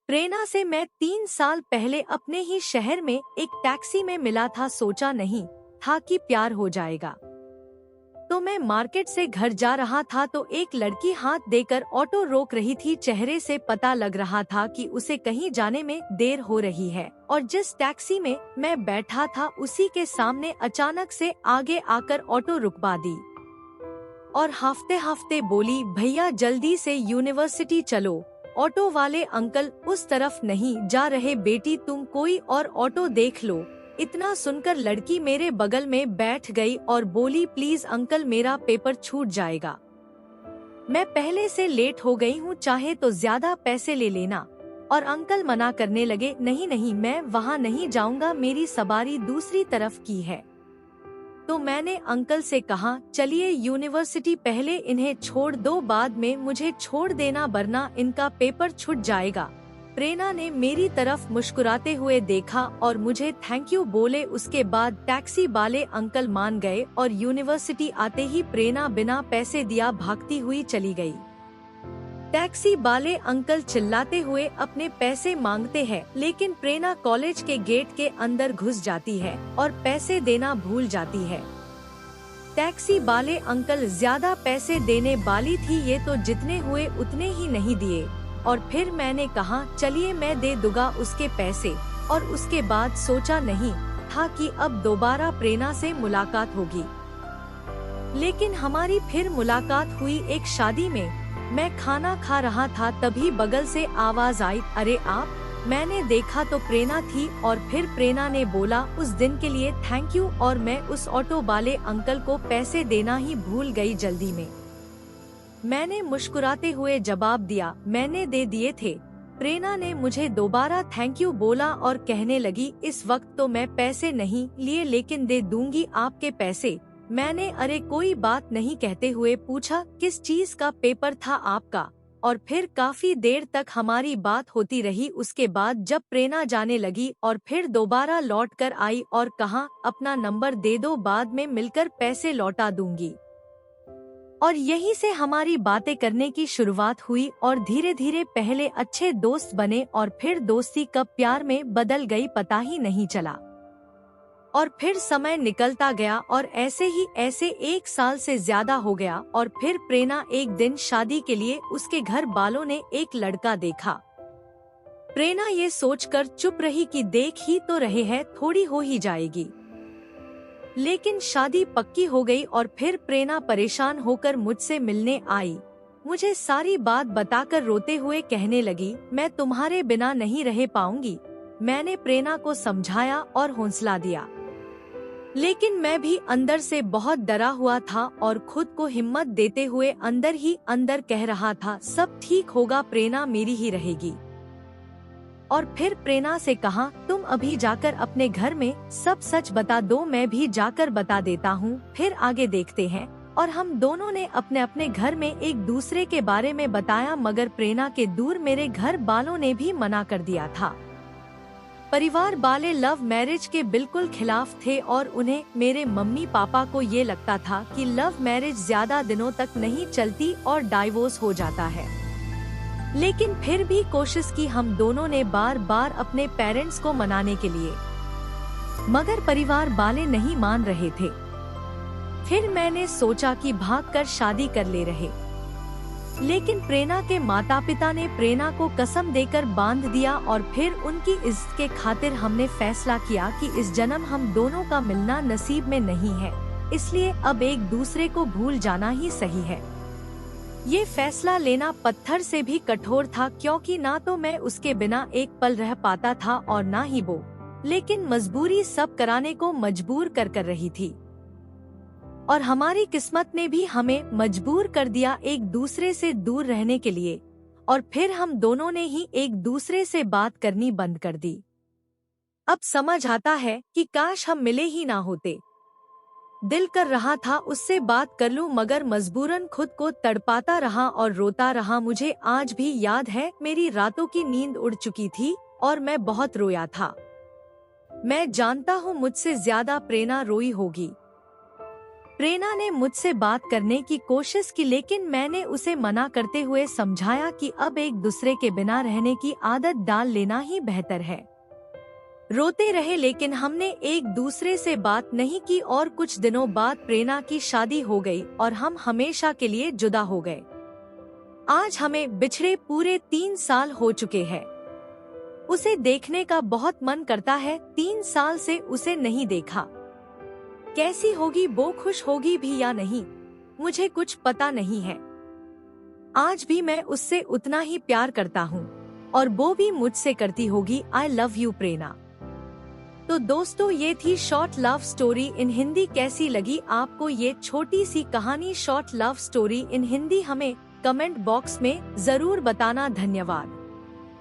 प्रेरणा से मैं 3 साल पहले अपने ही शहर में एक टैक्सी में मिला था। सोचा नहीं था कि प्यार हो जाएगा। तो मैं मार्केट से घर जा रहा था तो एक लड़की हाथ देकर ऑटो रोक रही थी। चेहरे से पता लग रहा था कि उसे कहीं जाने में देर हो रही है। और जिस टैक्सी में मैं बैठा था उसी के सामने अचानक से आगे आकर ऑटो रुकवा दी और हाफते हाफते बोली, भैया जल्दी से यूनिवर्सिटी चलो। ऑटो वाले अंकल उस तरफ नहीं जा रहे, बेटी तुम कोई और ऑटो देख लो। इतना सुनकर लड़की मेरे बगल में बैठ गई और बोली, प्लीज अंकल मेरा पेपर छूट जाएगा, मैं पहले से लेट हो गई हूँ, चाहे तो ज्यादा पैसे ले लेना। और अंकल मना करने लगे, नहीं नहीं मैं वहाँ नहीं जाऊँगा, मेरी सवारी दूसरी तरफ की है। तो मैंने अंकल से कहा, चलिए यूनिवर्सिटी पहले इन्हें छोड़ दो, बाद में मुझे छोड़ देना वरना इनका पेपर छूट जाएगा। प्रेरणा ने मेरी तरफ मुस्कुराते हुए देखा और मुझे थैंक यू बोले। उसके बाद टैक्सी वाले अंकल मान गए और यूनिवर्सिटी आते ही प्रेरणा बिना पैसे दिया भागती हुई चली गई। टैक्सी वाले अंकल चिल्लाते हुए अपने पैसे मांगते हैं, लेकिन प्रेरणा कॉलेज के गेट के अंदर घुस जाती है और पैसे देना भूल जाती है। टैक्सी वाले अंकल ज्यादा पैसे देने वाली थी, ये तो जितने हुए उतने ही नहीं दिए। और फिर मैंने कहा, चलिए मैं दे दूंगा उसके पैसे। और उसके बाद सोचा नहीं था कि अब दोबारा प्रेरणा से मुलाकात होगी। लेकिन हमारी फिर मुलाकात हुई एक शादी में। मैं खाना खा रहा था, तभी बगल से आवाज आई, अरे आप। मैंने देखा तो प्रेरणा थी और फिर प्रेरणा ने बोला, उस दिन के लिए थैंक यू। और मैं उस ऑटो वाले अंकल को पैसे देना ही भूल गई जल्दी में। मैंने मुस्कुराते हुए जवाब दिया, मैंने दे दिए थे। प्रेरणा ने मुझे दोबारा थैंक यू बोला और कहने लगी, इस वक्त तो मैं पैसे नहीं लिए, लेकिन दे दूंगी आपके पैसे। मैंने अरे कोई बात नहीं कहते हुए पूछा, किस चीज का पेपर था आपका? और फिर काफी देर तक हमारी बात होती रही। उसके बाद जब प्रेरणा जाने लगी और फिर दोबारा लौट कर आई और कहा, अपना नंबर दे दो, बाद में मिलकर पैसे लौटा दूंगी। और यहीं से हमारी बातें करने की शुरुआत हुई और धीरे धीरे पहले अच्छे दोस्त बने और फिर दोस्ती कब प्यार में बदल गई पता ही नहीं चला। और फिर समय निकलता गया और ऐसे 1 साल से ज्यादा हो गया। और फिर प्रेरणा एक दिन शादी के लिए उसके घर वालों ने एक लड़का देखा। प्रेरणा ये सोचकर चुप रही कि देख ही तो रहे हैं, थोड़ी हो ही जाएगी। लेकिन शादी पक्की हो गई और फिर प्रेरणा परेशान होकर मुझसे मिलने आई। मुझे सारी बात बताकर रोते हुए कहने लगी, मैं तुम्हारे बिना नहीं रह पाऊंगी। मैंने प्रेरणा को समझाया और हौसला दिया, लेकिन मैं भी अंदर से बहुत डरा हुआ था और खुद को हिम्मत देते हुए अंदर ही अंदर कह रहा था, सब ठीक होगा, प्रेरणा मेरी ही रहेगी। और फिर प्रेरणा से कहा, तुम अभी जाकर अपने घर में सब सच बता दो, मैं भी जाकर बता देता हूँ, फिर आगे देखते हैं। और हम दोनों ने अपने अपने घर में एक दूसरे के बारे में बताया, मगर प्रेरणा के दूर मेरे घर वालों ने भी मना कर दिया था। परिवार वाले लव मैरिज के बिल्कुल खिलाफ थे और उन्हें, मेरे मम्मी पापा को ये लगता था कि लव मैरिज ज्यादा दिनों तक नहीं चलती और डाइवोर्स हो जाता है। लेकिन फिर भी कोशिश की हम दोनों ने बार बार अपने पेरेंट्स को मनाने के लिए, मगर परिवार वाले नहीं मान रहे थे। फिर मैंने सोचा कि भागकर शादी कर ले रहे, लेकिन प्रेरणा के माता पिता ने प्रेरणा को कसम देकर बांध दिया और फिर उनकी इज्जत के खातिर हमने फैसला किया कि इस जन्म हम दोनों का मिलना नसीब में नहीं है, इसलिए अब एक दूसरे को भूल जाना ही सही है। ये फैसला लेना पत्थर से भी कठोर था, क्योंकि ना तो मैं उसके बिना एक पल रह पाता था और ना ही वो, लेकिन मजबूरी सब कराने को मजबूर कर रही थी। और हमारी किस्मत ने भी हमें मजबूर कर दिया एक दूसरे से दूर रहने के लिए। और फिर हम दोनों ने ही एक दूसरे से बात करनी बंद कर दी। अब समझ आता है कि काश हम मिले ही ना होते। दिल कर रहा था उससे बात कर लूं, मगर मजबूरन खुद को तड़पाता रहा और रोता रहा। मुझे आज भी याद है, मेरी रातों की नींद उड़ चुकी थी और मैं बहुत रोया था। मैं जानता हूँ मुझसे ज्यादा प्रेरणा रोई होगी। प्रेरणा ने मुझसे बात करने की कोशिश की, लेकिन मैंने उसे मना करते हुए समझाया कि अब एक दूसरे के बिना रहने की आदत डाल लेना ही बेहतर है। रोते रहे लेकिन हमने एक दूसरे से बात नहीं की और कुछ दिनों बाद प्रेरणा की शादी हो गई और हम हमेशा के लिए जुदा हो गए। आज हमें बिछड़े पूरे 3 साल हो चुके हैं। उसे देखने का बहुत मन करता है, 3 साल से उसे नहीं देखा। कैसी होगी वो, खुश होगी भी या नहीं, मुझे कुछ पता नहीं है। आज भी मैं उससे उतना ही प्यार करता हूँ और वो भी मुझसे करती होगी। आई लव यू प्रेरणा। तो दोस्तों, ये थी short love story in Hindi. कैसी लगी आपको ये छोटी सी कहानी short love story in Hindi? हमें कमेंट बॉक्स में जरूर बताना। धन्यवाद।